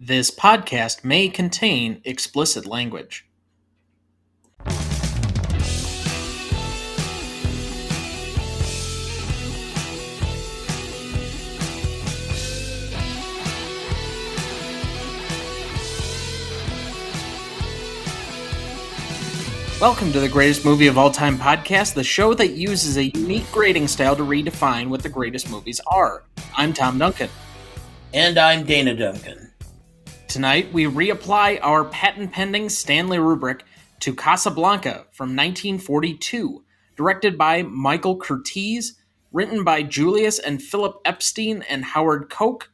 This podcast may contain explicit language. Welcome to the Greatest Movie of All Time podcast, the show that uses a unique grading style to redefine what the greatest movies are. I'm Tom Duncan. And I'm Dana Duncan. Tonight, we reapply our patent-pending Stanley rubric to Casablanca from 1942, directed by Michael Curtiz, written by Julius and Philip Epstein and Howard Koch,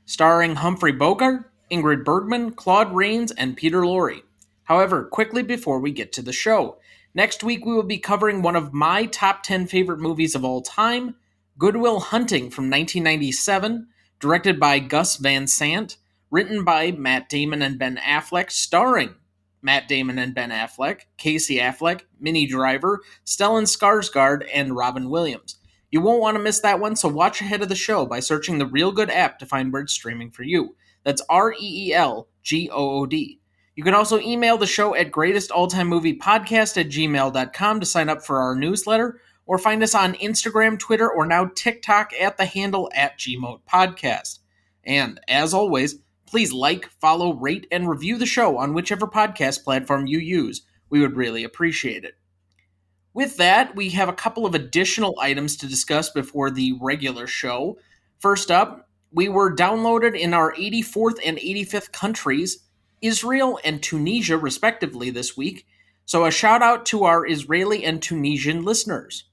starring Humphrey Bogart, Ingrid Bergman, Claude Rains, and Peter Lorre. However, quickly before we get to the show, next week we will be covering one of my top 10 favorite movies of all time, Good Will Hunting from 1997, directed by Gus Van Sant, written by Matt Damon and Ben Affleck, starring Matt Damon and Ben Affleck, Casey Affleck, Minnie Driver, Stellan Skarsgård, and Robin Williams. You won't want to miss that one, so watch ahead of the show by searching the Real Good app to find where it's streaming for you. That's REELGOOD. You can also email the show at greatestaltimemoviepodcast@gmail.com to sign up for our newsletter, or find us on Instagram, Twitter, or now TikTok at the handle @GModePodcast. And, as always, please like, follow, rate, and review the show on whichever podcast platform you use. We would really appreciate it. With that, we have a couple of additional items to discuss before the regular show. First up, we were downloaded in our 84th and 85th countries, Israel and Tunisia, respectively, this week, so a shout out to our Israeli and Tunisian listeners.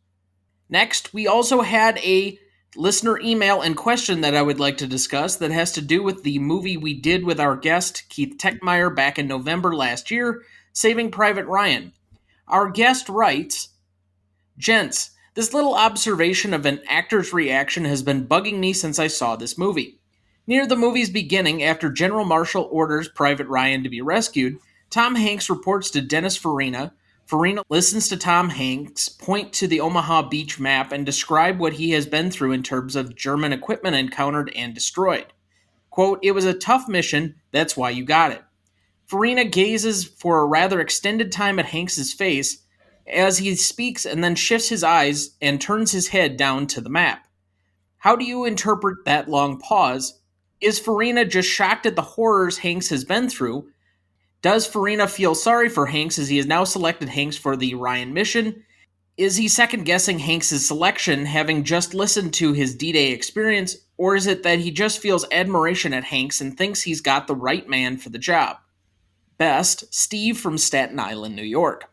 Next, we also had a listener email and question that I would like to discuss that has to do with the movie we did with our guest, Keith Techmeyer, back in November last year, Saving Private Ryan. Our guest writes, "Gents, this little observation of an actor's reaction has been bugging me since I saw this movie. Near the movie's beginning, after General Marshall orders Private Ryan to be rescued, Tom Hanks reports to Dennis Farina. Farina listens to Tom Hanks point to the Omaha Beach map and describe what he has been through in terms of German equipment encountered and destroyed. Quote, 'It was a tough mission, that's why you got it.' Farina gazes for a rather extended time at Hanks's face as he speaks and then shifts his eyes and turns his head down to the map. How do you interpret that long pause? Is Farina just shocked at the horrors Hanks has been through? Does Farina feel sorry for Hanks as he has now selected Hanks for the Ryan mission? Is he second-guessing Hanks' selection, having just listened to his D-Day experience, or is it that he just feels admiration at Hanks and thinks he's got the right man for the job? Best, Steve from Staten Island, New York."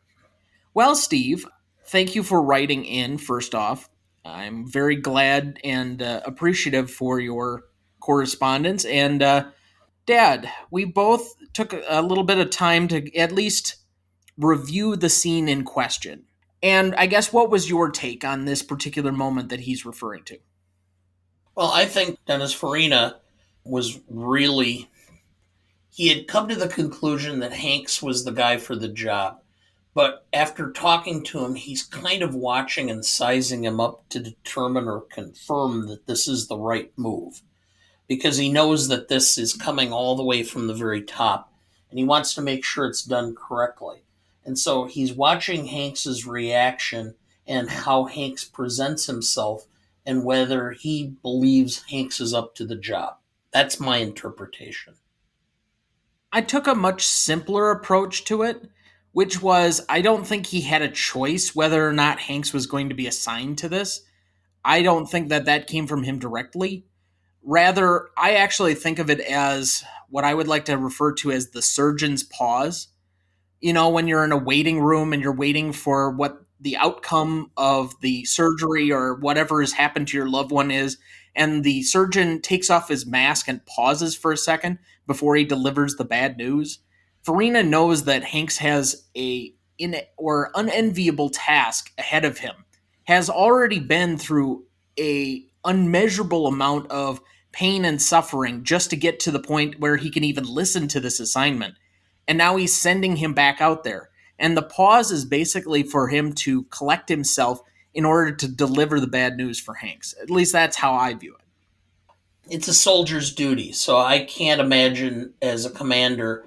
Well, Steve, thank you for writing in, first off. I'm very glad and appreciative for your correspondence. And Dad, we both took a little bit of time to at least review the scene in question. And I guess, what was your take on this particular moment that he's referring to? Well, I think Dennis Farina was really... He had come to the conclusion that Hanks was the guy for the job. But after talking to him, he's kind of watching and sizing him up to determine or confirm that this is the right move, because he knows that this is coming all the way from the very top, and he wants to make sure it's done correctly. And so he's watching Hanks's reaction and how Hanks presents himself and whether he believes Hanks is up to the job. That's my interpretation. I took a much simpler approach to it, which was, I don't think he had a choice whether or not Hanks was going to be assigned to this. I don't think that came from him directly. Rather, I actually think of it as what I would like to refer to as the surgeon's pause. You know, when you're in a waiting room and you're waiting for what the outcome of the surgery or whatever has happened to your loved one is, and the surgeon takes off his mask and pauses for a second before he delivers the bad news. Farina knows that Hanks has a unenviable task ahead of him, has already been through a unmeasurable amount of pain and suffering just to get to the point where he can even listen to this assignment. And now he's sending him back out there. And the pause is basically for him to collect himself in order to deliver the bad news for Hanks. At least that's how I view it. It's a soldier's duty. So I can't imagine as a commander,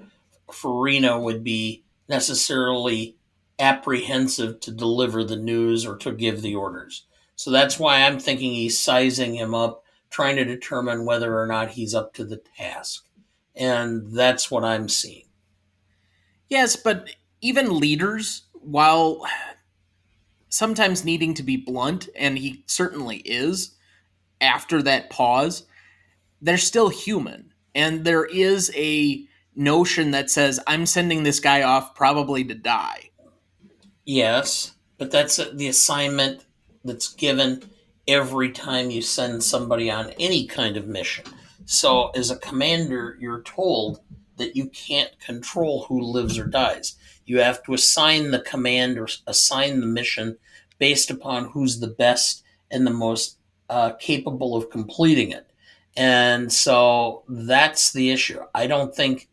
Farina would be necessarily apprehensive to deliver the news or to give the orders. So that's why I'm thinking he's sizing him up, trying to determine whether or not he's up to the task. And that's what I'm seeing. Yes, but even leaders, while sometimes needing to be blunt, and he certainly is after that pause, they're still human. And there is a notion that says, I'm sending this guy off probably to die. Yes, but that's the assignment that's given every time you send somebody on any kind of mission. So, as a commander, you're told that you can't control who lives or dies. You have to assign the command or assign the mission based upon who's the best and the most capable of completing it. And so that's the issue. I don't think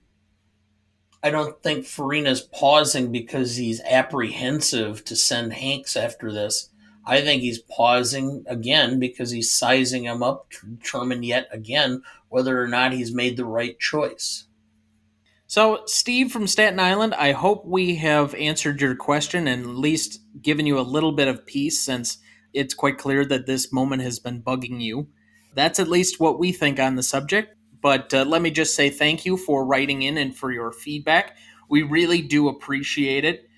Farina's pausing because he's apprehensive to send Hanks after this. I think he's pausing again because he's sizing him up to determine yet again whether or not he's made the right choice. So, Steve from Staten Island, I hope we have answered your question and at least given you a little bit of peace since it's quite clear that this moment has been bugging you. That's at least what we think on the subject. But let me just say thank you for writing in and for your feedback. We really do appreciate it.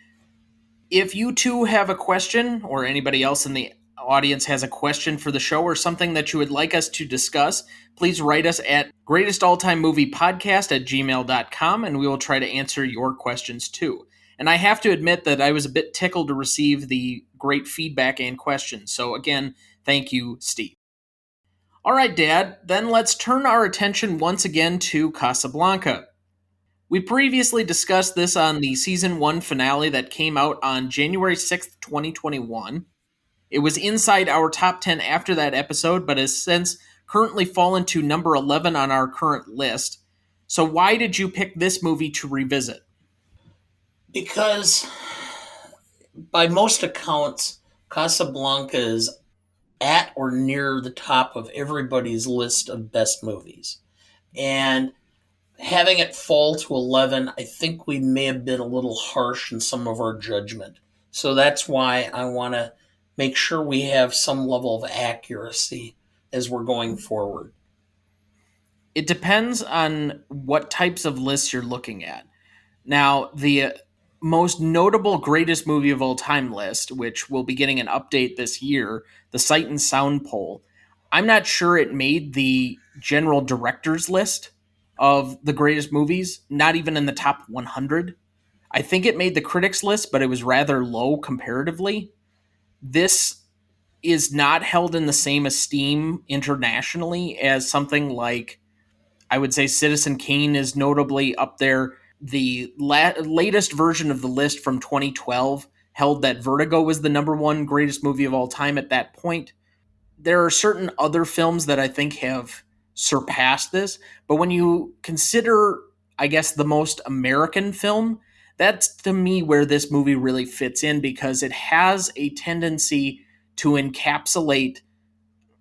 If you two have a question, or anybody else in the audience has a question for the show or something that you would like us to discuss, please write us at greatestaltimemoviepodcast@gmail.com and we will try to answer your questions too. And I have to admit that I was a bit tickled to receive the great feedback and questions. So again, thank you, Steve. All right, Dad, then let's turn our attention once again to Casablanca. We previously discussed this on the season 1 finale that came out on January 6th, 2021. It was inside our top 10 after that episode, but has since currently fallen to number 11 on our current list. So, why did you pick this movie to revisit? Because by most accounts, Casablanca is at or near the top of everybody's list of best movies. And having it fall to 11, I think we may have been a little harsh in some of our judgment. So that's why I want to make sure we have some level of accuracy as we're going forward. It depends on what types of lists you're looking at. Now, the most notable greatest movie of all time list, which will be getting an update this year, the Sight and Sound poll, I'm not sure it made the general director's list of the greatest movies, not even in the top 100. I think it made the critics list, but it was rather low comparatively. This is not held in the same esteem internationally as something like, I would say, Citizen Kane is notably up there. The latest version of the list from 2012 held that Vertigo was the number one greatest movie of all time at that point. There are certain other films that I think have surpassed this, but when you consider, I guess, the most American film, that's to me where this movie really fits in because it has a tendency to encapsulate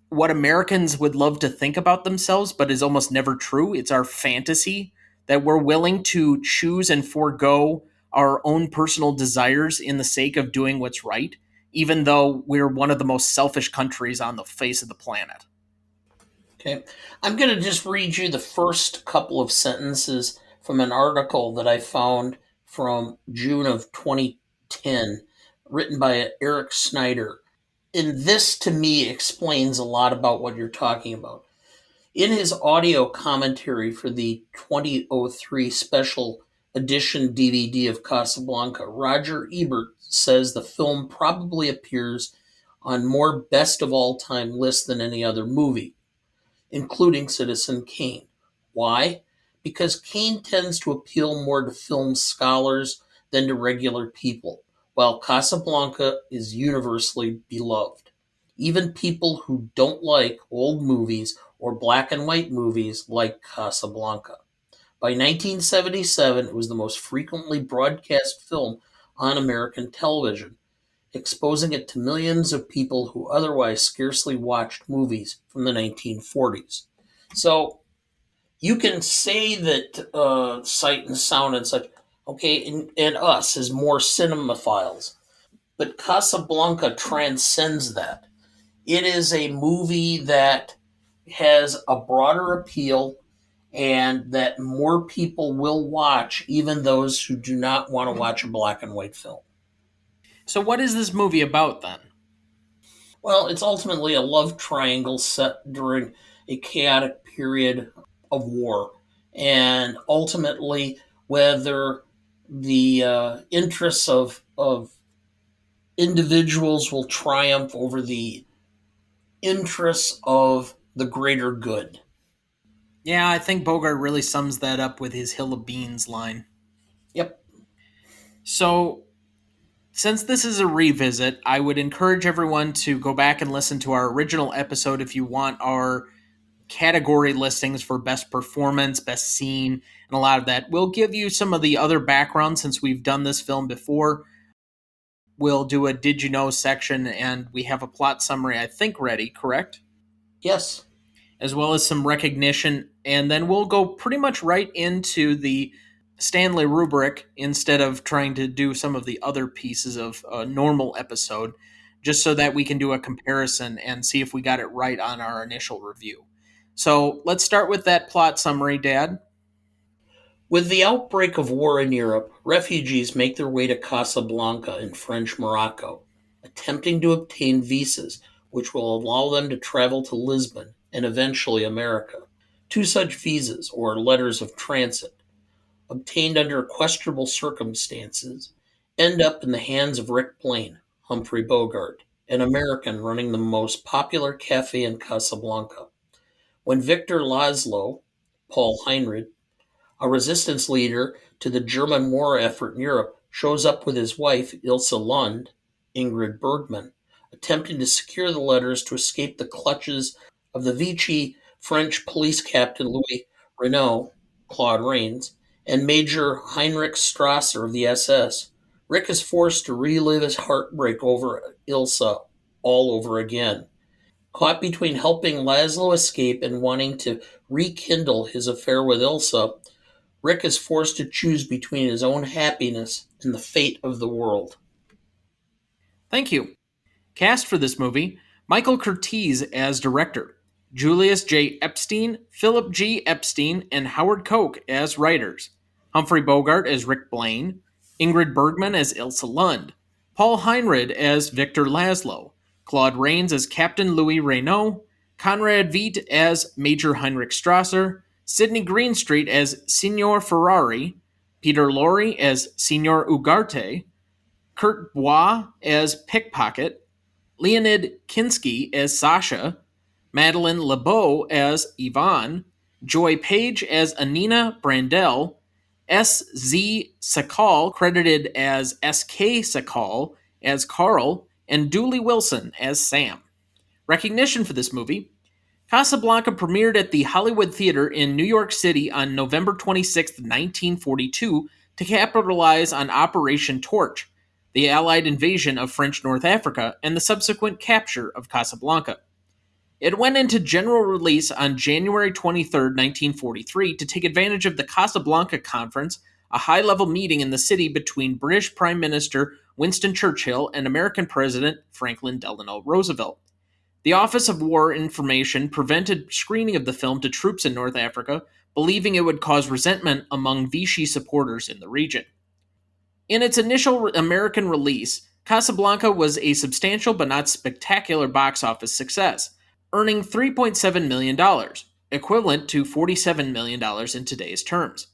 what Americans would love to think about themselves, but is almost never true. It's our fantasy that we're willing to choose and forego our own personal desires in the sake of doing what's right, even though we're one of the most selfish countries on the face of the planet. Okay. I'm going to just read you the first couple of sentences from an article that I found from June of 2010, written by Eric Snyder. And this, to me, explains a lot about what you're talking about. In his audio commentary for the 2003 special edition DVD of Casablanca, Roger Ebert says the film probably appears on more best of all time lists than any other movie, including Citizen Kane. Why? Because Kane tends to appeal more to film scholars than to regular people, while Casablanca is universally beloved. Even people who don't like old movies or black and white movies like Casablanca. By 1977, it was the most frequently broadcast film on American television, exposing it to millions of people who otherwise scarcely watched movies from the 1940s. So you can say that sight and sound and such, okay, and us as more cinemaphiles, but Casablanca transcends that. It is a movie that has a broader appeal and that more people will watch, even those who do not want to watch a black and white film. So, what is this movie about then? Well, it's ultimately a love triangle set during a chaotic period of war. And ultimately, whether the interests of individuals will triumph over the interests of the greater good. Yeah, I think Bogart really sums that up with his Hill of Beans line. Yep. So, since this is a revisit, I would encourage everyone to go back and listen to our original episode if you want our category listings for best performance, best scene, and a lot of that. We'll give you some of the other background since we've done this film before. We'll do a Did You Know section, and we have a plot summary, I think, ready, correct? Yes. As well as some recognition, and then we'll go pretty much right into the Stanley rubric instead of trying to do some of the other pieces of a normal episode, just so that we can do a comparison and see if we got it right on our initial review. So let's start with that plot summary, Dad. With the outbreak of war in Europe, refugees make their way to Casablanca in French Morocco, attempting to obtain visas which will allow them to travel to Lisbon and eventually America. Two such visas, or letters of transit, obtained under questionable circumstances, end up in the hands of Rick Blaine, Humphrey Bogart, an American running the most popular cafe in Casablanca. When Victor Laszlo, Paul Heinrich, a resistance leader to the German war effort in Europe, shows up with his wife, Ilsa Lund, Ingrid Bergman, attempting to secure the letters to escape the clutches of the Vichy French police captain Louis Renault, Claude Rains, and Major Heinrich Strasser of the SS. Rick is forced to relive his heartbreak over Ilsa all over again. Caught between helping Laszlo escape and wanting to rekindle his affair with Ilsa, Rick is forced to choose between his own happiness and the fate of the world. Thank you. Cast for this movie: Michael Curtiz as director, Julius J. Epstein, Philip G. Epstein, and Howard Koch as writers, Humphrey Bogart as Rick Blaine, Ingrid Bergman as Ilsa Lund, Paul Heinrich as Victor Laszlo, Claude Rains as Captain Louis Renault, Conrad Veidt as Major Heinrich Strasser, Sidney Greenstreet as Signor Ferrari, Peter Lorre as Signor Ugarte, Kurt Bois as Pickpocket, Leonid Kinski as Sasha, Madeline LeBeau as Yvonne, Joy Page as Anina Brandel, S.Z. Sakal, credited as S.K. Sakal, as Carl, and Dooley Wilson as Sam. Recognition for this movie: Casablanca premiered at the Hollywood Theater in New York City on November 26, 1942, to capitalize on Operation Torch, the Allied invasion of French North Africa, and the subsequent capture of Casablanca. It went into general release on January 23, 1943, to take advantage of the Casablanca Conference, a high level meeting in the city between British Prime Minister Winston Churchill and American President Franklin Delano Roosevelt. The Office of War Information prevented screening of the film to troops in North Africa, believing it would cause resentment among Vichy supporters in the region. In its initial American release, Casablanca was a substantial but not spectacular box office success, earning $3.7 million, equivalent to $47 million in today's terms.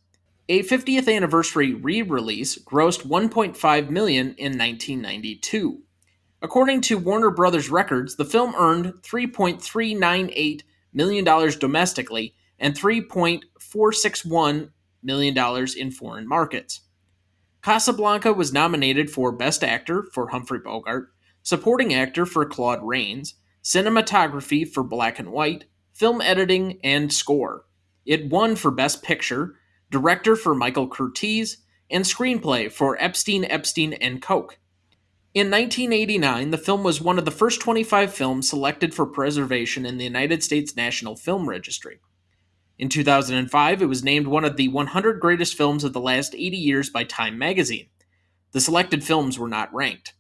A 50th anniversary re-release grossed $1.5 million in 1992. According to Warner Brothers Records, the film earned $3.398 million domestically and $3.461 million in foreign markets. Casablanca was nominated for Best Actor for Humphrey Bogart, Supporting Actor for Claude Rains, Cinematography for Black and White, Film Editing, and Score. It won for Best Picture, Director for Michael Curtiz, and Screenplay for Epstein, and Koch. In 1989, the film was one of the first 25 films selected for preservation in the United States National Film Registry. In 2005, it was named one of the 100 greatest films of the last 80 years by Time magazine. The selected films were not ranked.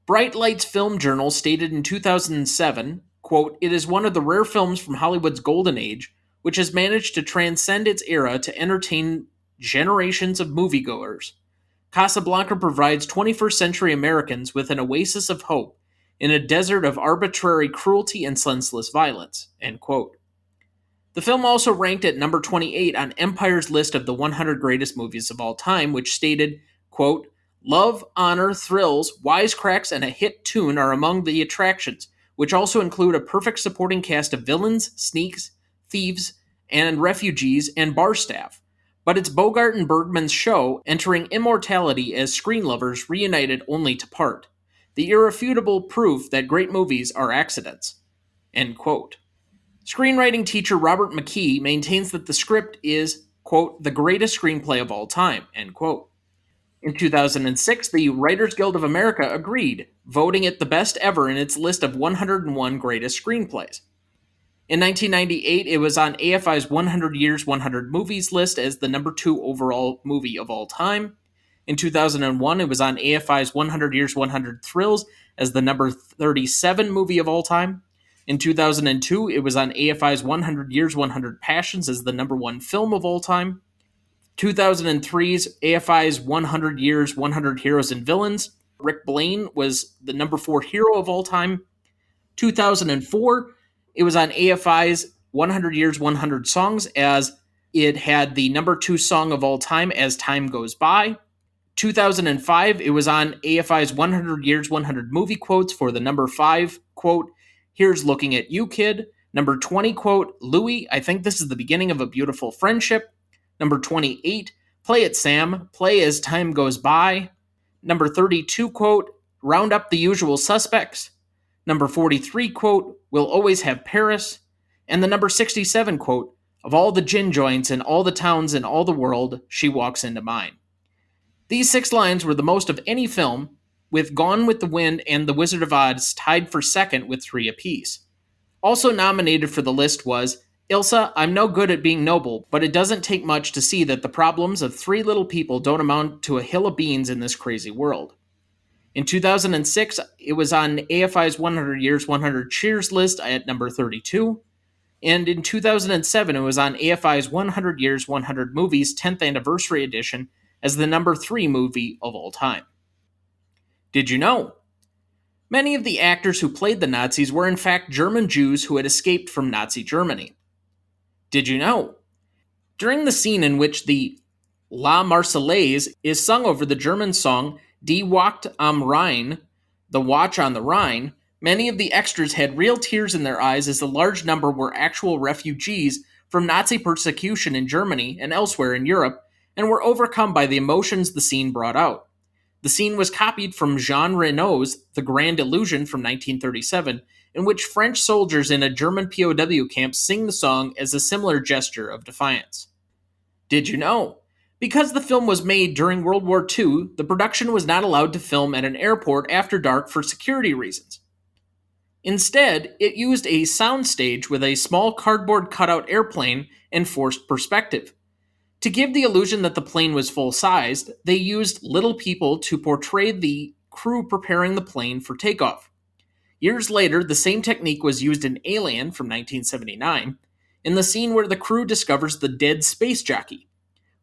Bright Lights Film Journal stated in 2007, quote, "It is one of the rare films from Hollywood's golden age, which has managed to transcend its era to entertain generations of moviegoers. Casablanca provides 21st century Americans with an oasis of hope in a desert of arbitrary cruelty and senseless violence," end quote. The film also ranked at number 28 on Empire's list of the 100 greatest movies of all time, which stated, quote, "Love, honor, thrills, wisecracks, and a hit tune are among the attractions, which also include a perfect supporting cast of villains, sneaks, thieves, and refugees, and bar staff. But it's Bogart and Bergman's show, entering immortality as screen lovers reunited only to part. The irrefutable proof that great movies are accidents," end quote. Screenwriting teacher Robert McKee maintains that the script is, quote, "the greatest screenplay of all time," end quote. In 2006, the Writers Guild of America agreed, voting it the best ever in its list of 101 greatest screenplays. In 1998, it was on AFI's 100 Years, 100 Movies list as the number 2 overall movie of all time. In 2001, it was on AFI's 100 Years, 100 Thrills as the number 37 movie of all time. In 2002, it was on AFI's 100 Years, 100 Passions as the number 1 film of all time. 2003's AFI's 100 Years, 100 Heroes and Villains. Rick Blaine was the number 4 hero of all time. 2004, it was on AFI's 100 Years, 100 Songs as it had the number 2 song of all time, As Time Goes By. 2005, it was on AFI's 100 Years, 100 Movie Quotes for the number 5 quote, "Here's Looking at You, Kid." Number 20 quote, "Louis, I think this is the beginning of a beautiful friendship." Number 28, "Play It, Sam, play as time goes by." Number 32, quote, "Round up the usual suspects." Number 43, quote, "We'll always have Paris." And the number 67, quote, "Of all the gin joints in all the towns in all the world, she walks into mine." These 6 lines were the most of any film, with Gone with the Wind and The Wizard of Oz tied for second with 3 apiece. Also nominated for the list was Ilsa, I'm no good at being noble, but it doesn't take much to see that the problems of 3 little people don't amount to a hill of beans in this crazy world. In 2006, it was on AFI's 100 Years, 100 Cheers list at number 32. And in 2007, it was on AFI's 100 Years, 100 Movies 10th Anniversary Edition as the number 3 movie of all time. Did you know? Many of the actors who played the Nazis were in fact German Jews who had escaped from Nazi Germany. Did you know? During the scene in which the La Marseillaise is sung over the German song Die Wacht am Rhein, the Watch on the Rhine, many of the extras had real tears in their eyes as a large number were actual refugees from Nazi persecution in Germany and elsewhere in Europe and were overcome by the emotions the scene brought out. The scene was copied from Jean Renault's The Grand Illusion from 1937, in which French soldiers in a German POW camp sing the song as a similar gesture of defiance. Did you know? Because the film was made during World War II, the production was not allowed to film at an airport after dark for security reasons. Instead, it used a soundstage with a small cardboard cutout airplane and forced perspective. To give the illusion that the plane was full-sized, they used little people to portray the crew preparing the plane for takeoff. Years later, the same technique was used in Alien from 1979, in the scene where the crew discovers the dead space jockey,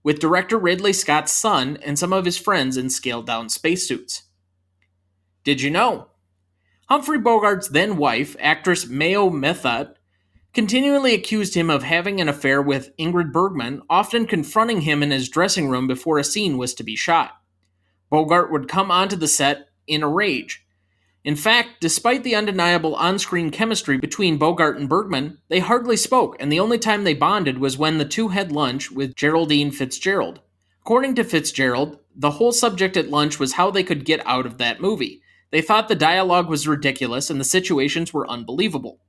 with director Ridley Scott's son and some of his friends in scaled-down spacesuits. Did you know? Humphrey Bogart's then-wife, actress Mayo Methot, continually accused him of having an affair with Ingrid Bergman, often confronting him in his dressing room before a scene was to be shot. Bogart would come onto the set in a rage. In fact, despite the undeniable on-screen chemistry between Bogart and Bergman, they hardly spoke, and the only time they bonded was when the two had lunch with Geraldine Fitzgerald. According to Fitzgerald, the whole subject at lunch was how they could get out of that movie. They thought the dialogue was ridiculous and the situations were unbelievable.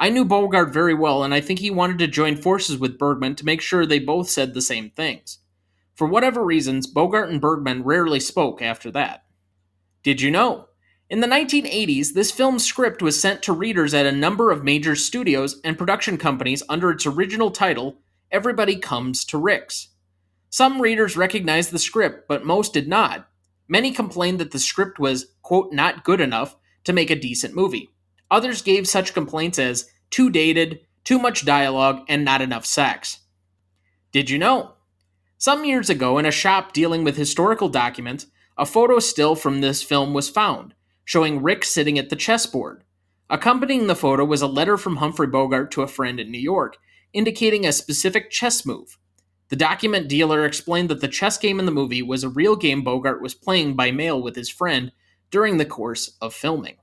I knew Bogart very well, and I think he wanted to join forces with Bergman to make sure they both said the same things. For whatever reasons, Bogart and Bergman rarely spoke after that. Did you know? In the 1980s, this film's script was sent to readers at a number of major studios and production companies under its original title, Everybody Comes to Rick's. Some readers recognized the script, but most did not. Many complained that the script was, quote, not good enough to make a decent movie. Others gave such complaints as too dated, too much dialogue, and not enough sex. Did you know? Some years ago, in a shop dealing with historical documents, a photo still from this film was found, showing Rick sitting at the chessboard. Accompanying the photo was a letter from Humphrey Bogart to a friend in New York, indicating a specific chess move. The document dealer explained that the chess game in the movie was a real game Bogart was playing by mail with his friend during the course of filming.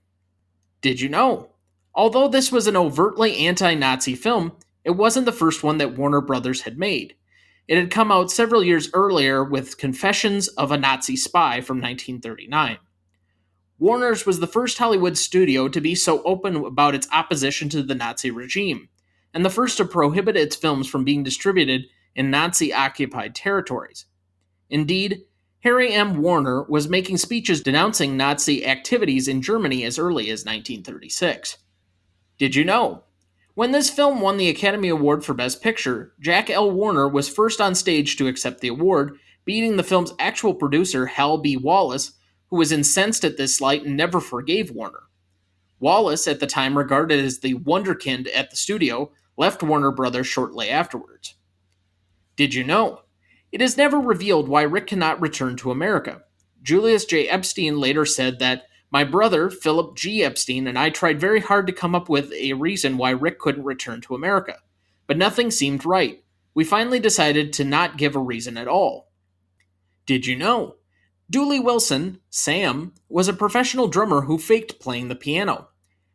Did you know? Although this was an overtly anti-Nazi film, it wasn't the first one that Warner Brothers had made. It had come out several years earlier with Confessions of a Nazi Spy from 1939. Warner's was the first Hollywood studio to be so open about its opposition to the Nazi regime, and the first to prohibit its films from being distributed in Nazi-occupied territories. Indeed, Harry M. Warner was making speeches denouncing Nazi activities in Germany as early as 1936. Did you know? When this film won the Academy Award for Best Picture, Jack L. Warner was first on stage to accept the award, beating the film's actual producer, Hal B. Wallace, who was incensed at this slight and never forgave Warner. Wallace, at the time regarded as the wunderkind at the studio, left Warner Brothers shortly afterwards. Did you know? It is never revealed why Rick cannot return to America. Julius J. Epstein later said that, "My brother, Philip G. Epstein, and I tried very hard to come up with a reason why Rick couldn't return to America. But nothing seemed right. We finally decided to not give a reason at all." Did you know? Dooley Wilson, Sam, was a professional drummer who faked playing the piano.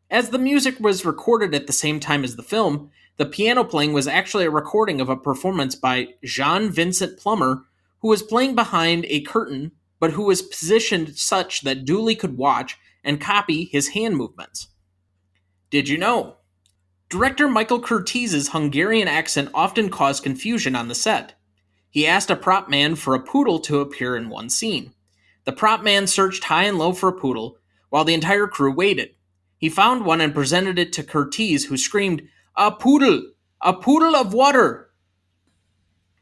As the music was recorded at the same time as the film, the piano playing was actually a recording of a performance by Jean Vincent Plummer, who was playing behind a curtain, but who was positioned such that Dooley could watch and copy his hand movements. Did you know? Director Michael Curtiz's Hungarian accent often caused confusion on the set. He asked a prop man for a poodle to appear in one scene. The prop man searched high and low for a poodle, while the entire crew waited. He found one and presented it to Curtiz, who screamed, "A poodle! A poodle of water!"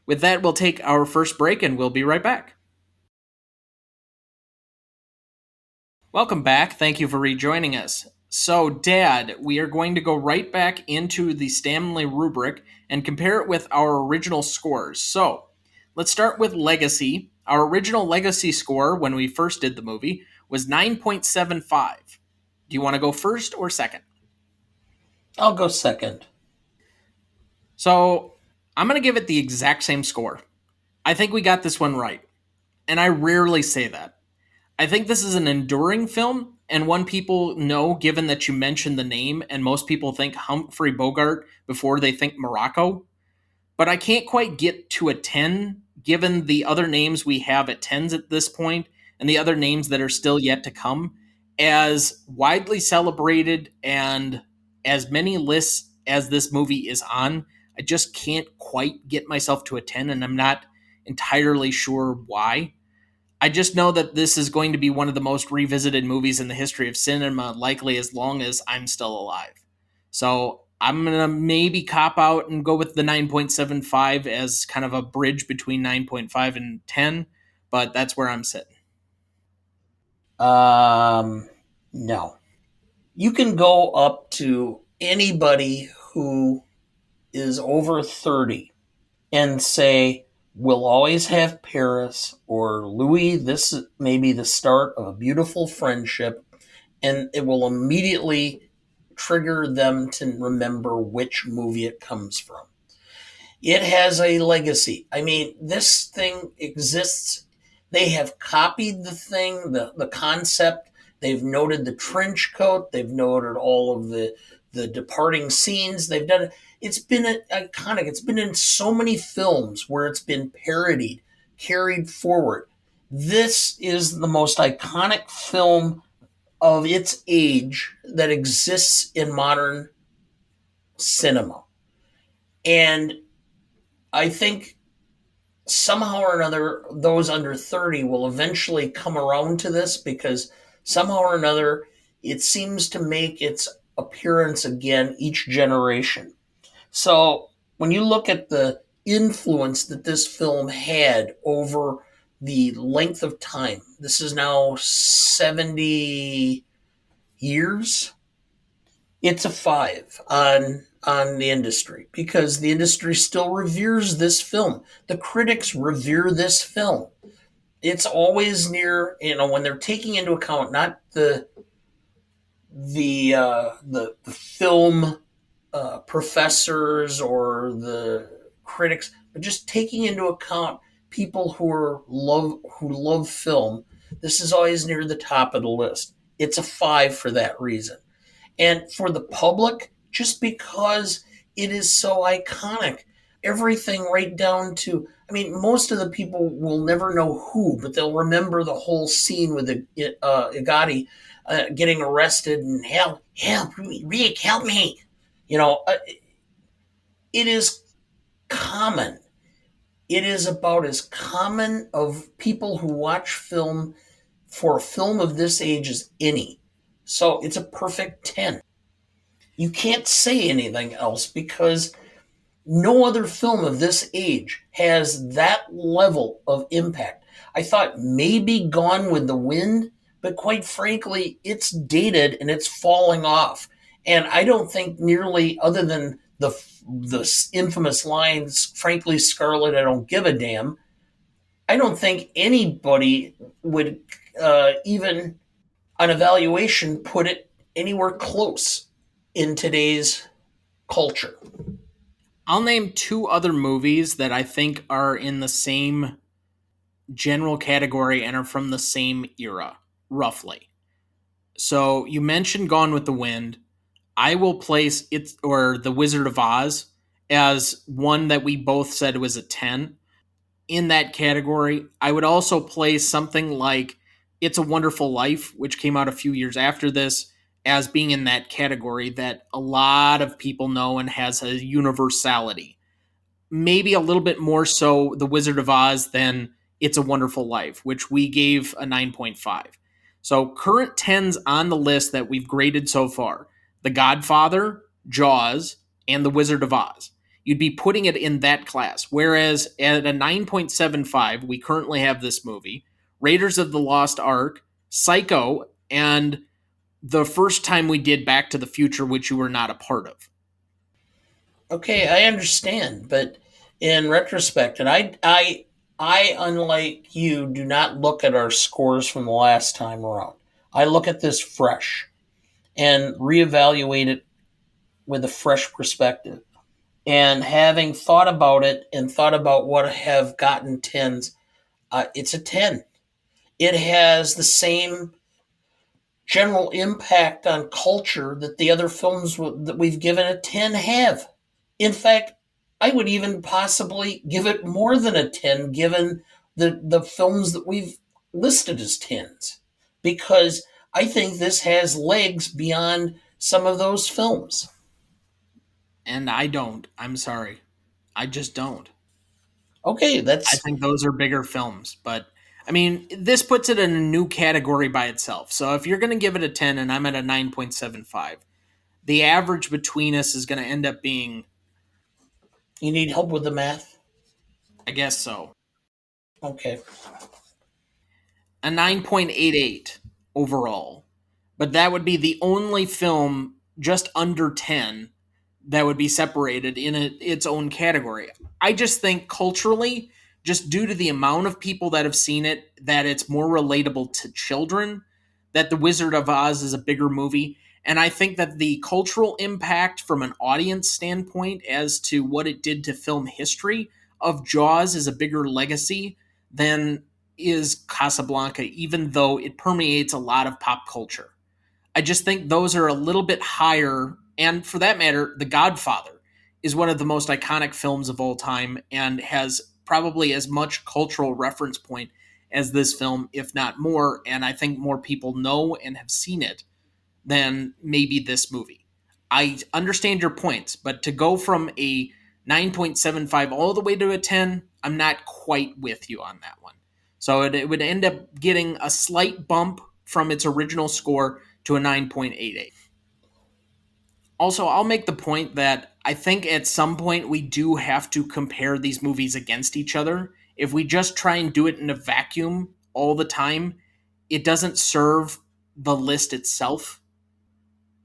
With that, we'll take our first break and we'll be right back. Welcome back. Thank you for rejoining us. So, Dad, we are going to go right back into the Stanley rubric and compare it with our original scores. So, let's start with Legacy. Our original Legacy score when we first did the movie was 9.75. Do you want to go first or second? I'll go second. So, I'm going to give it the exact same score. I think we got this one right. And I rarely say that. I think this is an enduring film, and one people know given that you mentioned the name, and most people think Humphrey Bogart before they think Morocco. But I can't quite get to a 10, given the other names we have at 10s at this point, and the other names that are still yet to come. As widely celebrated and as many lists as this movie is on, I just can't quite get myself to a 10, and I'm not entirely sure why. I just know that this is going to be one of the most revisited movies in the history of cinema, likely as long as I'm still alive. So I'm going to maybe cop out and go with the 9.75 as kind of a bridge between 9.5 and 10, but that's where I'm sitting. No. You can go up to anybody who is over 30 and say, "We'll always have Paris," or "Louis, this may be the start of a beautiful friendship," and it will immediately trigger them to remember which movie it comes from. It has a legacy. I mean, this thing exists. They have copied the thing, the concept. They've noted the trench coat. They've noted all of the departing scenes. They've done it. It's been iconic. It's been in so many films where it's been parodied, carried forward. This is the most iconic film of its age that exists in modern cinema. And I think somehow or another, those under 30 will eventually come around to this, because somehow or another, it seems to make its appearance again each generation. So when you look at the influence that this film had over the length of time. This is now 70 years. It's a 5 on the industry because the industry still reveres this film. The critics revere this film. It's always near, when they're taking into account not the film professors or the critics, but just taking into account people who love film. This is always near the top of the list. It's a 5 for that reason. And for the public, just because it is so iconic, everything right down to, most of the people will never know who, but they'll remember the whole scene with Igati getting arrested and help me, Rick, help me. It is common. It is about as common of people who watch film for a film of this age as any. So it's a perfect 10. You can't say anything else because no other film of this age has that level of impact. I thought maybe Gone with the Wind, but quite frankly, it's dated and it's falling off. And I don't think nearly, other than the infamous lines, frankly, Scarlett, I don't give a damn, I don't think anybody would even on evaluation put it anywhere close in today's culture. I'll name 2 other movies that I think are in the same general category and are from the same era, roughly. So you mentioned Gone with the Wind. I will place it, or The Wizard of Oz, as one that we both said was a 10 in that category. I would also place something like It's a Wonderful Life, which came out a few years after this, as being in that category that a lot of people know and has a universality. Maybe a little bit more so The Wizard of Oz than It's a Wonderful Life, which we gave a 9.5. So current 10s on the list that we've graded so far: The Godfather, Jaws, and The Wizard of Oz. You'd be putting it in that class. Whereas at a 9.75, we currently have this movie, Raiders of the Lost Ark, Psycho, and the first time we did Back to the Future, which you were not a part of. Okay, I understand, but in retrospect, and I unlike you, do not look at our scores from the last time around. I look at this fresh and reevaluate it with a fresh perspective. And having thought about it and thought about what have gotten 10s, it's a 10. It has the same general impact on culture that the other films that we've given a 10 have. In fact, I would even possibly give it more than a 10 given the films that we've listed as 10s, because I think this has legs beyond some of those films. And I don't. I'm sorry. I just don't. Okay, I that's think those are bigger films. But, this puts it in a new category by itself. So if you're going to give it a 10 and I'm at a 9.75, the average between us is going to end up being, you need help with the math. I guess so, Okay. a 9.88 overall. But that would be the only film just under 10 that would be separated in its own category. I just think culturally, just due to the amount of people that have seen it, that it's more relatable to children, that The Wizard of Oz is a bigger movie. And I think that the cultural impact from an audience standpoint as to what it did to film history of Jaws is a bigger legacy than is Casablanca, even though it permeates a lot of pop culture. I just think those are a little bit higher. And for that matter, The Godfather is one of the most iconic films of all time and has probably as much cultural reference point as this film, if not more. And I think more people know and have seen it than maybe this movie. I understand your points, but to go from a 9.75 all the way to a 10, I'm not quite with you on that one. So it would end up getting a slight bump from its original score to a 9.88. Also, I'll make the point that I think at some point we do have to compare these movies against each other. If we just try and do it in a vacuum all the time, it doesn't serve the list itself,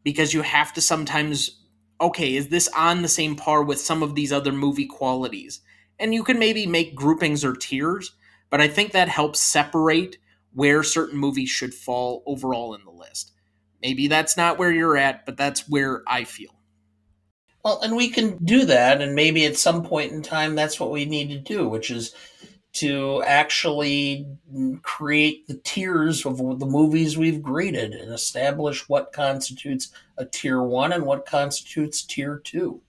because you have to sometimes, okay, is this on the same par with some of these other movie qualities? And you can maybe make groupings or tiers, but I think that helps separate where certain movies should fall overall in the list. Maybe that's not where you're at, but that's where I feel. Well, and we can do that, and maybe at some point in time, that's what we need to do, which is to actually create the tiers of the movies we've graded and establish what constitutes a tier one and what constitutes tier two.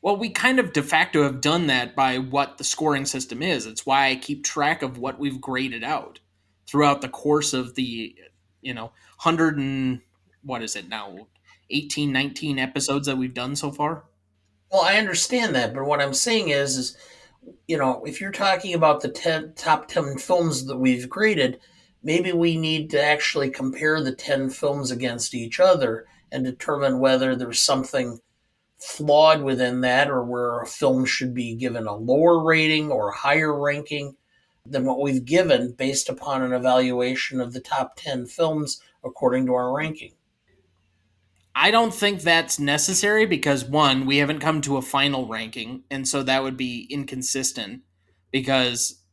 Well, we kind of de facto have done that by what the scoring system is. It's why I keep track of what we've graded out throughout the course of the, 100 and what is it now, 18, 19 episodes that we've done so far. Well, I understand that, but what I'm saying is if you're talking about the top 10 films that we've graded, maybe we need to actually compare the 10 films against each other and determine whether there's something flawed within that or where a film should be given a lower rating or a higher ranking than what we've given based upon an evaluation of the top 10 films according to our ranking. I don't think that's necessary because, one, we haven't come to a final ranking, and so that would be inconsistent because,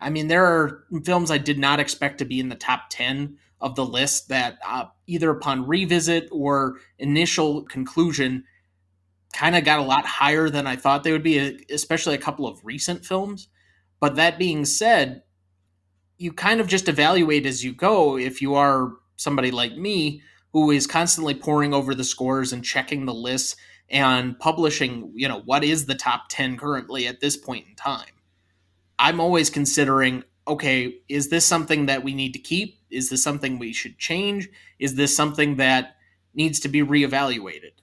I mean, there are films I did not expect to be in the top 10 of the list that either upon revisit or initial conclusion kind of got a lot higher than I thought they would be, especially a couple of recent films. But that being said, you kind of just evaluate as you go. If you are somebody like me who is constantly poring over the scores and checking the lists and publishing, what is the top 10 currently at this point in time, I'm always considering, okay, is this something that we need to keep? Is this something we should change? Is this something that needs to be reevaluated?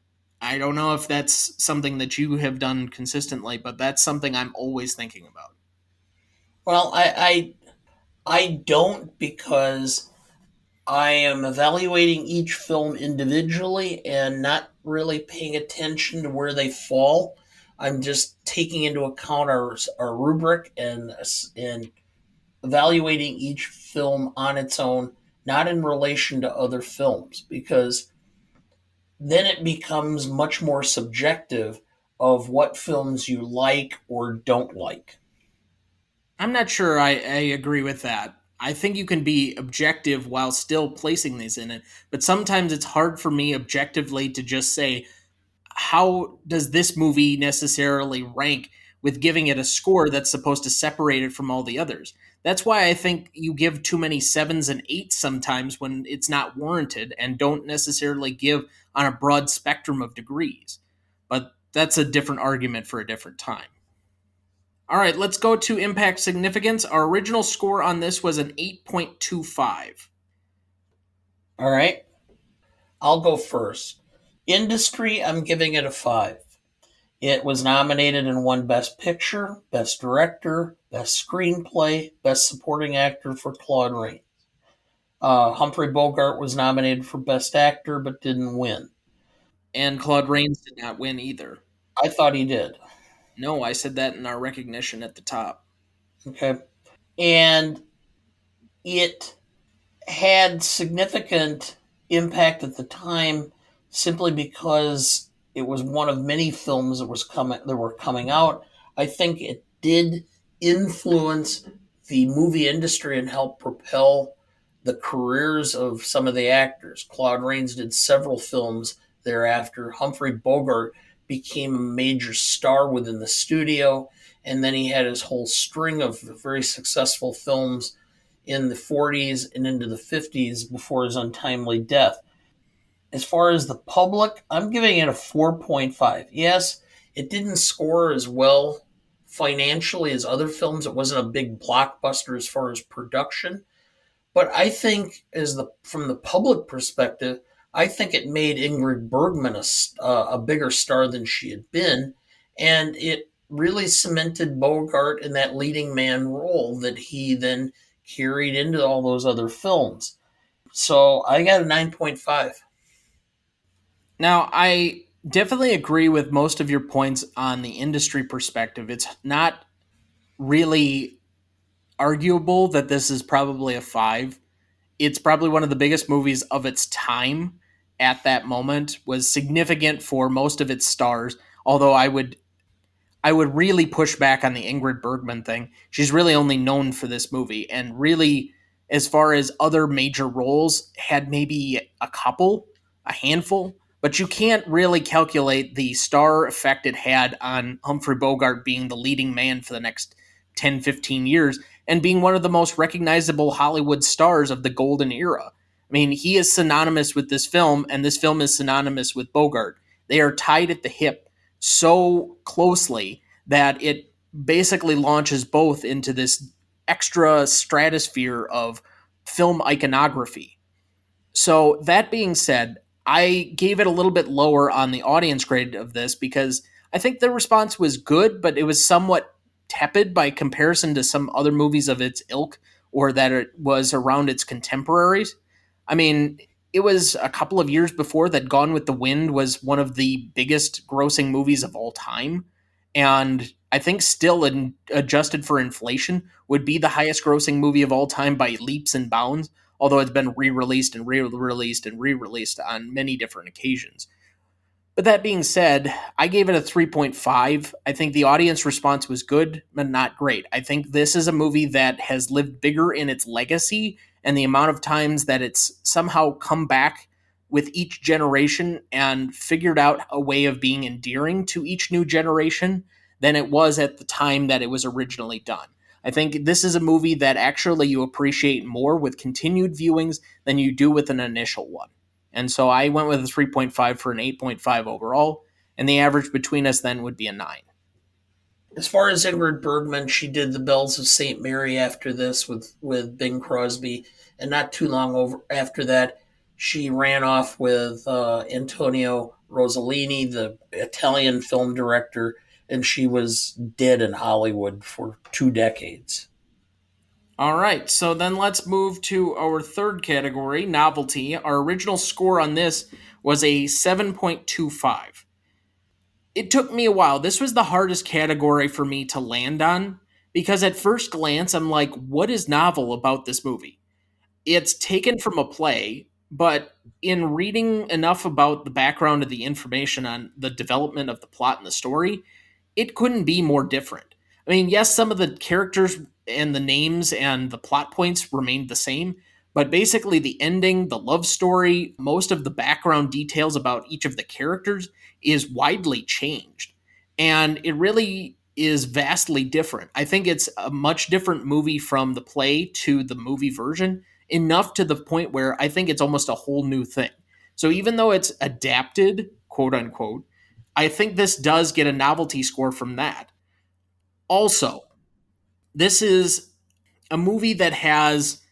I don't know if that's something that you have done consistently, but that's something I'm always thinking about. Well, I don't, because I am evaluating each film individually and not really paying attention to where they fall. I'm just taking into account our rubric and evaluating each film on its own, not in relation to other films, because then it becomes much more subjective of what films you like or don't like. I'm not sure I agree with that. I think you can be objective while still placing these in it, but sometimes it's hard for me objectively to just say, how does this movie necessarily rank with giving it a score that's supposed to separate it from all the others? That's why I think you give too many sevens and eights sometimes when it's not warranted, and don't necessarily give on a broad spectrum of degrees. But that's a different argument for a different time. All right, let's go to impact significance. Our original score on this was an 8.25. All right, I'll go first. Industry, I'm giving it a 5. It was nominated and won Best Picture, Best Director, Best Screenplay, Best Supporting Actor for Claude Rains. Humphrey Bogart was nominated for Best Actor but didn't win. And Claude Rains did not win either. I thought he did. No, I said that in our recognition at the top. Okay. And it had significant impact at the time simply because it was one of many films that were coming out. I think it did influence the movie industry and help propel the careers of some of the actors. Claude Rains did several films thereafter. Humphrey Bogart became a major star within the studio, and then he had his whole string of very successful films in the 40s and into the 50s before his untimely death. As far as the public, I'm giving it a 4.5. Yes, it didn't score as well financially as other films. It wasn't a big blockbuster as far as production, but I think from the public perspective, I think it made Ingrid Bergman a bigger star than she had been, and it really cemented Bogart in that leading man role that he then carried into all those other films. So I got a 9.5. Now, I definitely agree with most of your points on the industry perspective. It's not really arguable that this is probably a five. It's probably one of the biggest movies of its time at that moment, was significant for most of its stars, although I would really push back on the Ingrid Bergman thing. She's really only known for this movie, and really, as far as other major roles, had maybe a handful, but you can't really calculate the star effect it had on Humphrey Bogart being the leading man for the next 10, 15 years and being one of the most recognizable Hollywood stars of the golden era. I mean, he is synonymous with this film, and this film is synonymous with Bogart. They are tied at the hip so closely that it basically launches both into this extra stratosphere of film iconography. So, that being said, I gave it a little bit lower on the audience grade of this because I think the response was good, but it was somewhat tepid by comparison to some other movies of its ilk or that it was around its contemporaries. I mean, it was a couple of years before that Gone with the Wind was one of the biggest grossing movies of all time. And I think still adjusted for inflation would be the highest grossing movie of all time by leaps and bounds, although it's been re-released and re-released and re-released on many different occasions. But that being said, I gave it a 3.5. I think the audience response was good, but not great. I think this is a movie that has lived bigger in its legacy and the amount of times that it's somehow come back with each generation and figured out a way of being endearing to each new generation than it was at the time that it was originally done. I think this is a movie that actually you appreciate more with continued viewings than you do with an initial one. And so I went with a 3.5 for an 8.5 overall, and the average between us then would be a 9. As far as Ingrid Bergman, she did The Bells of St. Mary after this with Bing Crosby, and not too long over after that, she ran off with Antonio Rossellini, the Italian film director, and she was dead in Hollywood for 2 decades. All right, so then let's move to our third category, novelty. Our original score on this was a 7.25. It took me a while. This was the hardest category for me to land on because at first glance, I'm like, what is novel about this movie? It's taken from a play, but in reading enough about the background of the information on the development of the plot and the story, it couldn't be more different. I mean, yes, some of the characters and the names and the plot points remained the same, but basically the ending, the love story, most of the background details about each of the characters is widely changed. And it really is vastly different. I think it's a much different movie from the play to the movie version, enough to the point where I think it's almost a whole new thing. So even though it's adapted, quote unquote, I think this does get a novelty score from that. Also, this is a movie that has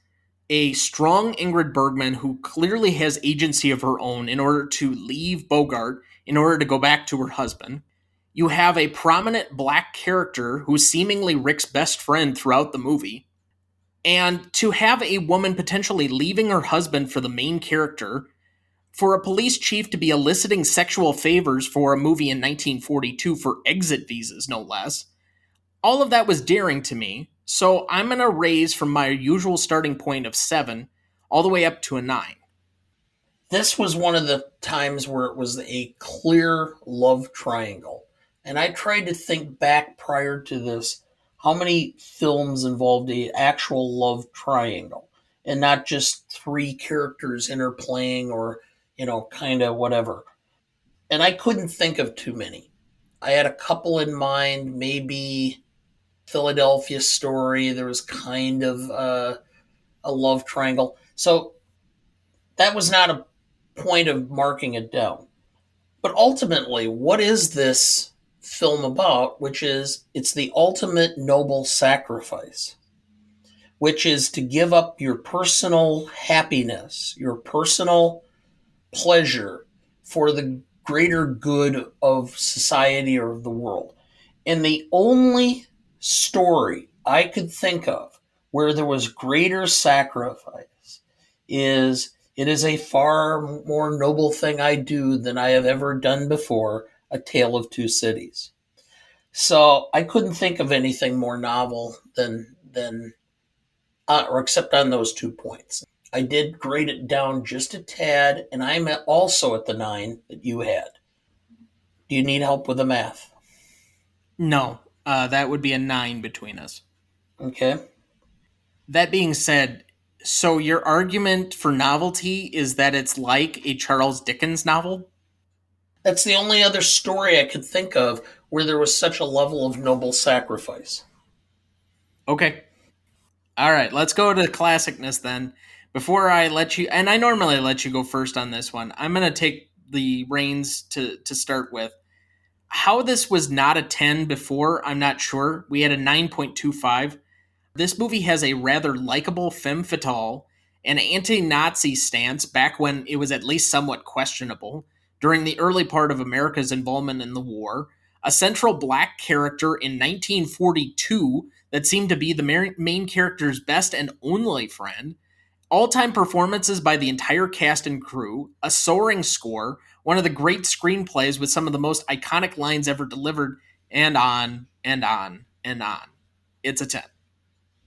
a strong Ingrid Bergman who clearly has agency of her own in order to leave Bogart in order to go back to her husband. You have a prominent black character who's seemingly Rick's best friend throughout the movie. And to have a woman potentially leaving her husband for the main character, for a police chief to be eliciting sexual favors for a movie in 1942 for exit visas, no less, all of that was daring to me, so I'm going to raise from my usual starting point of 7 all the way up to a 9. This was one of the times where it was a clear love triangle. And I tried to think back prior to this how many films involved a actual love triangle and not just three characters interplaying or, kind of whatever. And I couldn't think of too many. I had a couple in mind, maybe Philadelphia Story. There was kind of a love triangle. So that was not a point of marking it down. But ultimately, what is this film about? Which is, it's the ultimate noble sacrifice, which is to give up your personal happiness, your personal pleasure for the greater good of society or of the world. And the only story I could think of where there was greater sacrifice is It is a far more noble thing I do than I have ever done before, A Tale of Two Cities. So I couldn't think of anything more novel than or except on those 2 points. I did grade it down just a tad, and I'm also at the 9 that you had. Do you need help with the math? No, that would be a 9 between us. Okay. That being said, so your argument for novelty is that it's like a Charles Dickens novel? That's the only other story I could think of where there was such a level of noble sacrifice. Okay. All right, let's go to classicness then. Before I let you, and I normally let you go first on this one, I'm going to take the reins to start with. How this was not a 10 before, I'm not sure. We had a 9.25. This movie has a rather likable femme fatale, an anti Nazi stance back when it was at least somewhat questionable, during the early part of America's involvement in the war, a central black character in 1942 that seemed to be the main character's best and only friend, all time performances by the entire cast and crew, a soaring score, one of the great screenplays with some of the most iconic lines ever delivered, and on and on and on. It's a 10.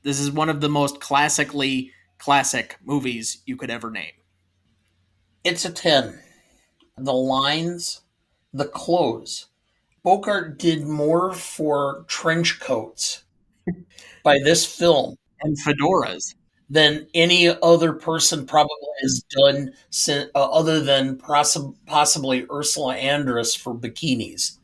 This is one of the most classically classic movies you could ever name. It's a 10. The lines, the clothes. Bogart did more for trench coats by this film And fedoras. than any other person probably has done, other than possibly Ursula Andress for bikinis.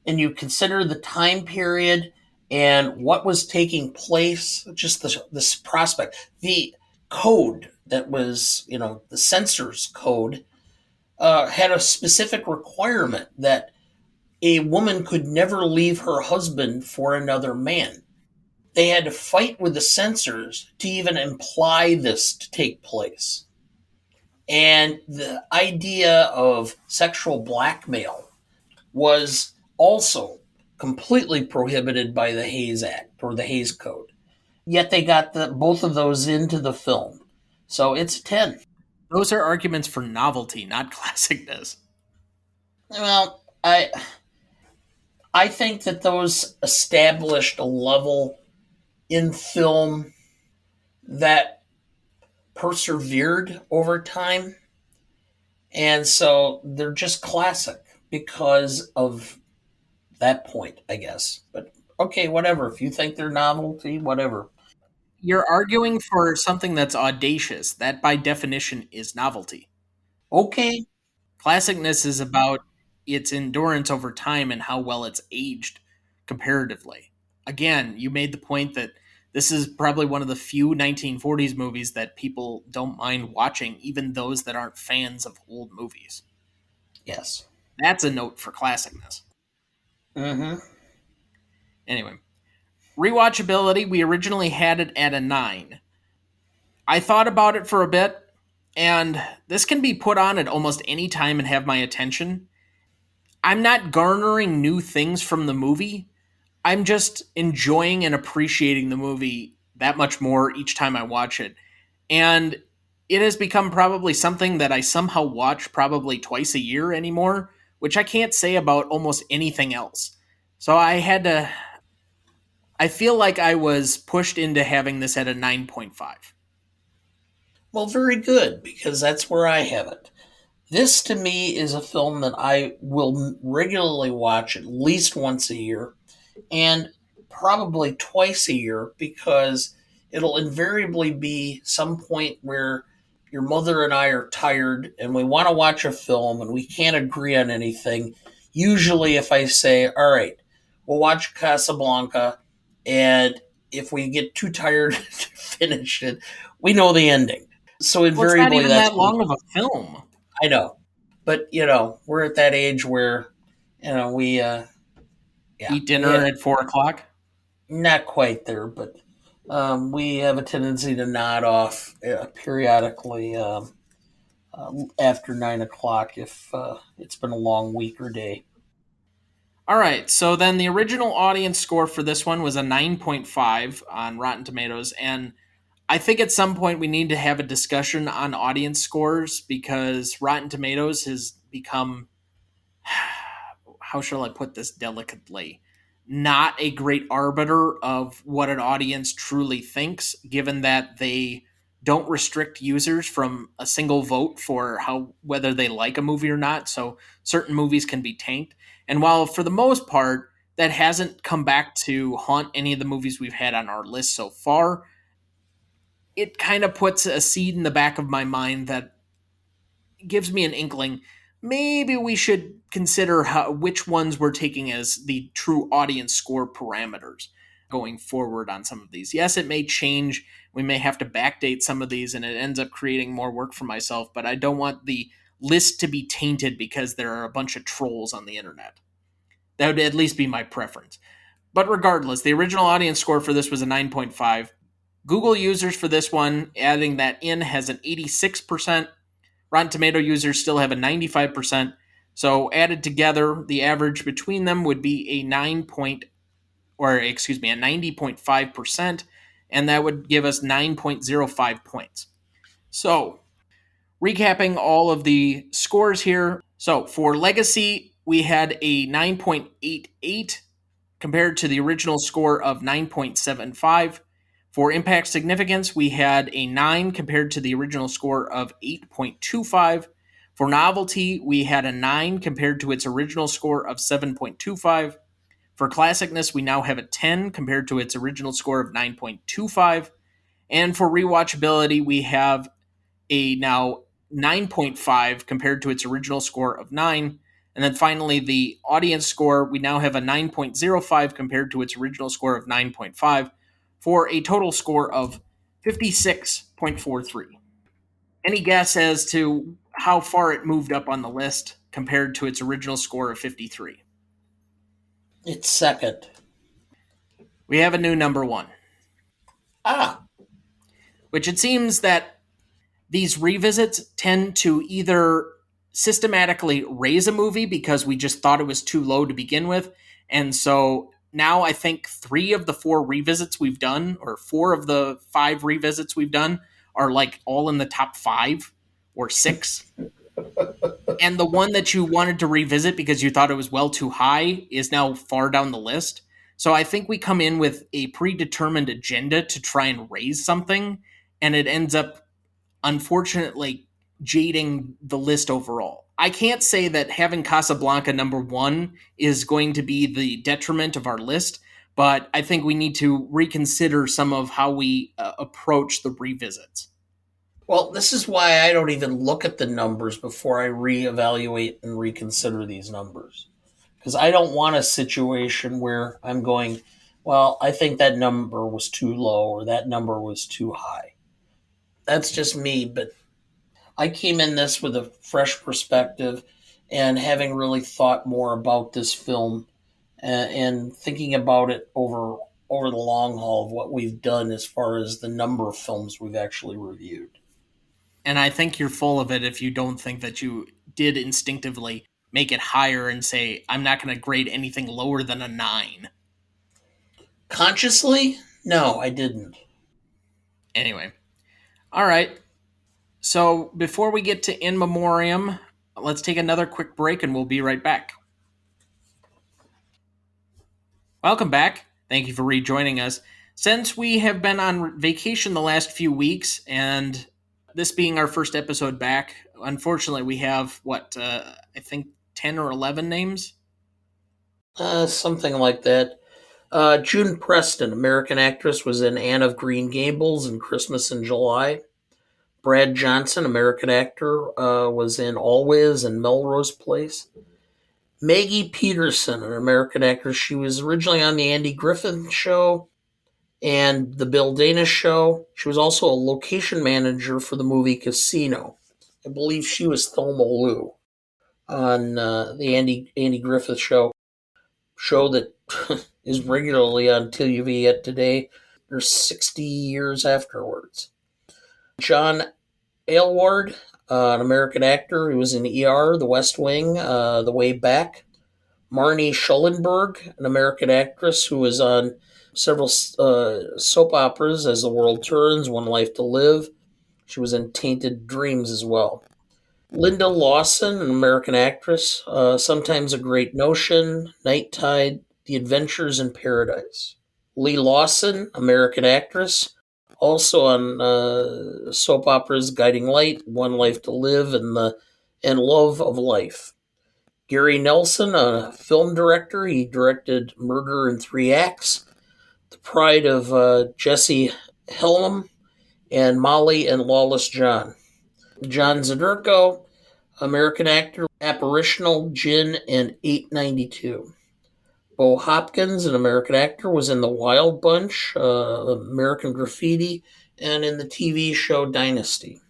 And you consider the time period and what was taking place, just this prospect, the code that was, the censor's code, had a specific requirement that a woman could never leave her husband for another man. They had to fight with the censors to even imply this to take place. And the idea of sexual blackmail was also completely prohibited by the Hayes Act or the Hayes Code. Yet they got both of those into the film. So it's a 10. Those are arguments for novelty, not classicness. Well, I think that those established a level in film that persevered over time. And so they're just classic because of that point, I guess. But okay, whatever. If you think they're novelty, whatever. You're arguing for something that's audacious. That, by definition, is novelty. Okay. Classicness is about its endurance over time and how well it's aged comparatively. Again, you made the point that this is probably one of the few 1940s movies that people don't mind watching, even those that aren't fans of old movies. Yes. That's a note for classicness. Mm-hmm. Anyway, rewatchability, we originally had it at a 9. I thought about it for a bit, and this can be put on at almost any time and have my attention. I'm not garnering new things from the movie. I'm just enjoying and appreciating the movie that much more each time I watch it. And it has become probably something that I somehow watch probably twice a year anymore, which I can't say about almost anything else. So I feel like I was pushed into having this at a 9.5. Well, very good, because that's where I have it. This to me is a film that I will regularly watch at least once a year and probably twice a year because it'll invariably be some point where your mother and I are tired and we want to watch a film and we can't agree on anything. Usually, if I say, all right, we'll watch Casablanca, and if we get too tired to finish it, we know the ending. So Well, it's not invariably, even that's that long of a film. I know. But, we're at that age where, we, yeah, Eat dinner at 4 o'clock. not quite there, but we have a tendency to nod off periodically after 9 o'clock if it's been a long week or day. All right, so then the original audience score for this one was a 9.5 on Rotten Tomatoes, and I think at some point we need to have a discussion on audience scores because Rotten Tomatoes has become, how shall I put this delicately, not a great arbiter of what an audience truly thinks, given that they don't restrict users from a single vote for how whether they like a movie or not. So certain movies can be tanked. And while for the most part that hasn't come back to haunt any of the movies we've had on our list so far, it kind of puts a seed in the back of my mind that gives me an inkling maybe we should consider which ones we're taking as the true audience score parameters going forward on some of these. Yes, it may change. We may have to backdate some of these and it ends up creating more work for myself, but I don't want the list to be tainted because there are a bunch of trolls on the internet. That would at least be my preference. But regardless, the original audience score for this was a 9.5. Google users for this one, adding that in, has an 86%. Rotten Tomato users still have a 95%. So added together, the average between them would be a 90.5%, and that would give us 9.05 points. So, recapping all of the scores here. So, for Legacy, we had a 9.88 compared to the original score of 9.75. For Impact Significance, we had a 9 compared to the original score of 8.25. For Novelty, we had a 9 compared to its original score of 7.25. For Classicness, we now have a 10 compared to its original score of 9.25. And for Rewatchability, we have a now 9.5 compared to its original score of 9. And then finally, the audience score, we now have a 9.05 compared to its original score of 9.5 for a total score of 56.43. Any guess as to how far it moved up on the list compared to its original score of 53? It's second. We have a new number one. Which it seems that these revisits tend to either systematically raise a movie because we just thought it was too low to begin with. And so now I think 3 of the 4 revisits we've done, or 4 of the 5 revisits we've done, are like all in the top 5 or 6. And the one that you wanted to revisit because you thought it was well too high is now far down the list. So I think we come in with a predetermined agenda to try and raise something, and it ends up unfortunately jading the list overall. I can't say that having Casablanca number 1 is going to be the detriment of our list, but I think we need to reconsider some of how we approach the revisits. Well, this is why I don't even look at the numbers before I reevaluate and reconsider these numbers. Because I don't want a situation where I'm going, well, I think that number was too low or that number was too high. That's just me, but I came in this with a fresh perspective and having really thought more about this film and thinking about it over the long haul of what we've done as far as the number of films we've actually reviewed. And I think you're full of it if you don't think that you did instinctively make it higher and say, I'm not going to grade anything lower than a 9. Consciously? No, I didn't. Anyway. All right. So before we get to In Memoriam, let's take another quick break and we'll be right back. Welcome back. Thank you for rejoining us. Since we have been on vacation the last few weeks, and this being our first episode back, unfortunately we have, I think 10 or 11 names? Something like that. June Preston, American actress, was in Anne of Green Gables and Christmas in July. Brad Johnson, American actor, was in Always and Melrose Place. Maggie Peterson, an American actress, she was originally on the Andy Griffith Show and the Bill Dana Show. She was also a location manager for the movie Casino. I believe she was Thelma Lou on the Andy Griffith Show that is regularly on TV yet today, or 60 years afterwards. John Aylward, an American actor who was in ER, The West Wing, The Way Back. Marnie Schellenberg, an American actress who was on several soap operas, As the World Turns, One Life to Live. She was in Tainted Dreams as well. Linda Lawson, an American actress, sometimes a great notion, Night Tide, The Adventures in Paradise. Lee Lawson, American actress, also on soap operas Guiding Light, One Life to Live, and Love of Life. Gary Nelson, a film director, he directed Murder in Three Acts, The Pride of Jesse Helm, and Molly and Lawless John. John Zadurko, American actor, Apparitional, Gin, and 892. Bo Hopkins, an American actor, was in The Wild Bunch, American Graffiti, and in the TV show Dynasty.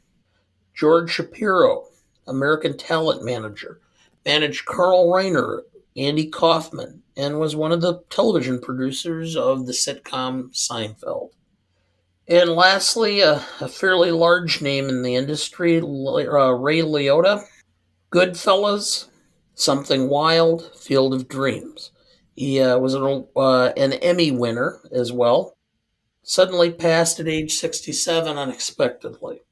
George Shapiro, American talent manager, managed Carl Reiner, Andy Kaufman, and was one of the television producers of the sitcom Seinfeld. And lastly, a fairly large name in the industry, Ray Liotta, Goodfellas, Something Wild, Field of Dreams. He was an Emmy winner as well. Suddenly passed at age 67 unexpectedly.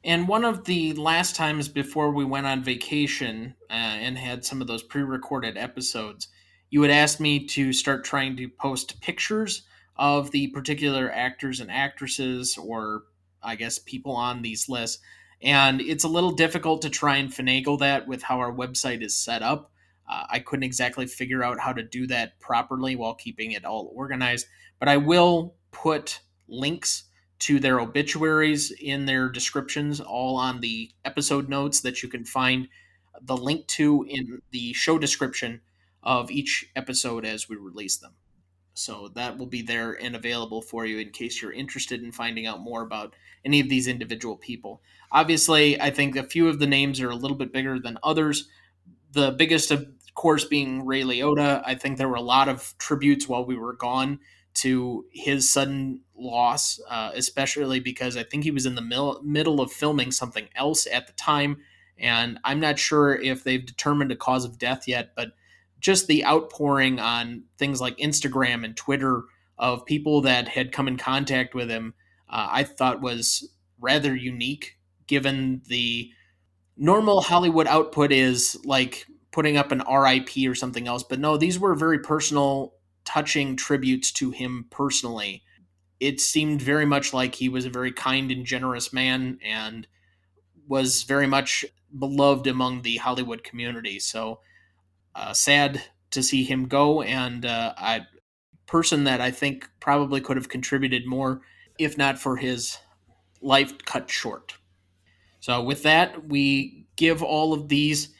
And one of the last times before we went on vacation and had some of those pre recorded episodes, you had asked me to start trying to post pictures of the particular actors and actresses, or I guess people on these lists. And it's a little difficult to try and finagle that with how our website is set up. I couldn't exactly figure out how to do that properly while keeping it all organized, but I will put links to their obituaries in their descriptions, all on the episode notes that you can find the link to in the show description of each episode as we release them. So that will be there and available for you in case you're interested in finding out more about any of these individual people. Obviously, I think a few of the names are a little bit bigger than others. The biggest, of course, being Ray Liotta. I think there were a lot of tributes while we were gone to his sudden loss, especially because I think he was in the middle of filming something else at the time. And I'm not sure if they've determined a cause of death yet, but just the outpouring on things like Instagram and Twitter of people that had come in contact with him, I thought was rather unique, given the normal Hollywood output is like putting up an RIP or something else. But no, these were very personal, touching tributes to him personally. It seemed very much like he was a very kind and generous man and was very much beloved among the Hollywood community. So sad to see him go, and a person that I think probably could have contributed more if not for his life cut short. So with that, we give all of these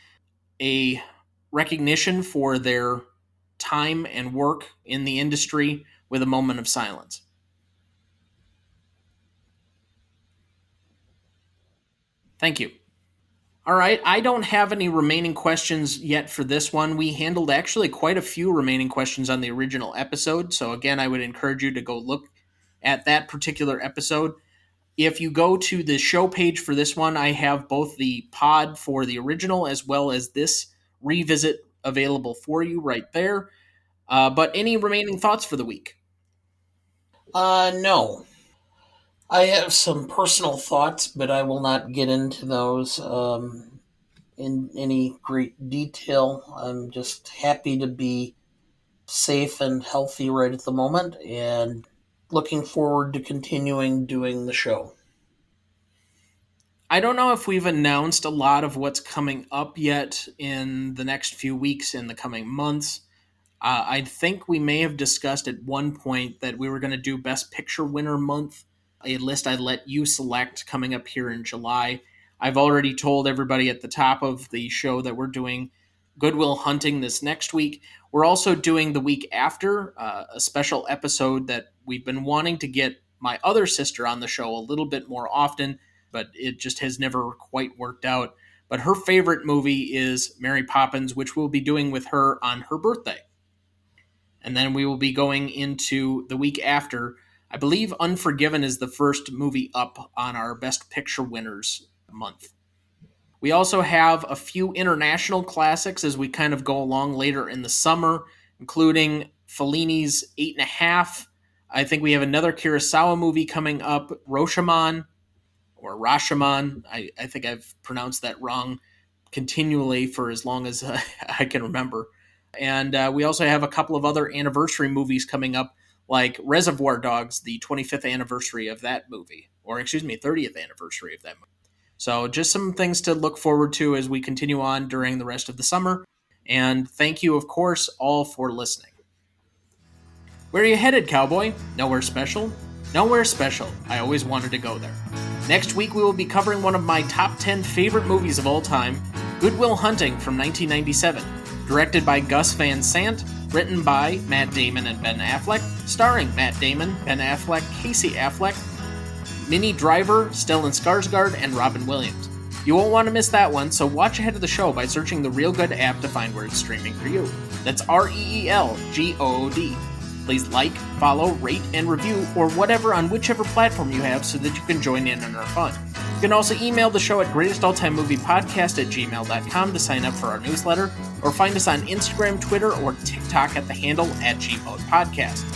a recognition for their time and work in the industry with a moment of silence. Thank you. All right, I don't have any remaining questions yet for this one. We handled actually quite a few remaining questions on the original episode. So, again, I would encourage you to go look at that particular episode. If you go to the show page for this one, I have both the pod for the original as well as this revisit available for you right there. But any remaining thoughts for the week? No. I have some personal thoughts, but I will not get into those in any great detail. I'm just happy to be safe and healthy right at the moment and looking forward to continuing doing the show. I don't know if we've announced a lot of what's coming up yet in the next few weeks, in the coming months. I think we may have discussed at one point that we were going to do Best Picture Winner Month, a list I'd let you select coming up here in July. I've already told everybody at the top of the show that we're doing Good Will Hunting this next week. We're also doing the week after a special episode that we've been wanting to get my other sister on the show a little bit more often, but it just has never quite worked out. But her favorite movie is Mary Poppins, which we'll be doing with her on her birthday. And then we will be going into the week after. I believe Unforgiven is the first movie up on our Best Picture Winners month. We also have a few international classics as we kind of go along later in the summer, including Fellini's 8.5. I think we have another Kurosawa movie coming up, Rashomon. I think I've pronounced that wrong continually for as long as I can remember. And we also have a couple of other anniversary movies coming up, like Reservoir Dogs, the 25th anniversary of that movie. Or, 30th anniversary of that movie. So just some things to look forward to as we continue on during the rest of the summer. And thank you, of course, all for listening. Where are you headed, cowboy? Nowhere special? Nowhere special. I always wanted to go there. Next week, we will be covering one of my top 10 favorite movies of all time, Good Will Hunting from 1997, directed by Gus Van Sant, written by Matt Damon and Ben Affleck, starring Matt Damon, Ben Affleck, Casey Affleck, Minnie Driver, Stellan Skarsgård, and Robin Williams. You won't want to miss that one, so watch ahead of the show by searching the Real Good app to find where it's streaming for you. That's REELGOOD. Please like, follow, rate, and review, or whatever on whichever platform you have so that you can join in on our fun. You can also email the show at greatestalltimemoviepodcast@gmail.com to sign up for our newsletter, or find us on Instagram, Twitter, or TikTok at the handle @GModePodcast.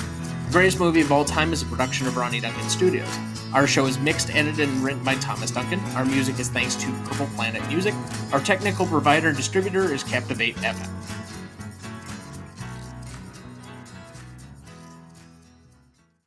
The Greatest Movie of All Time is a production of Ronnie Duncan Studios. Our show is mixed, edited, and written by Thomas Duncan. Our music is thanks to Purple Planet Music. Our technical provider and distributor is Captivate FM.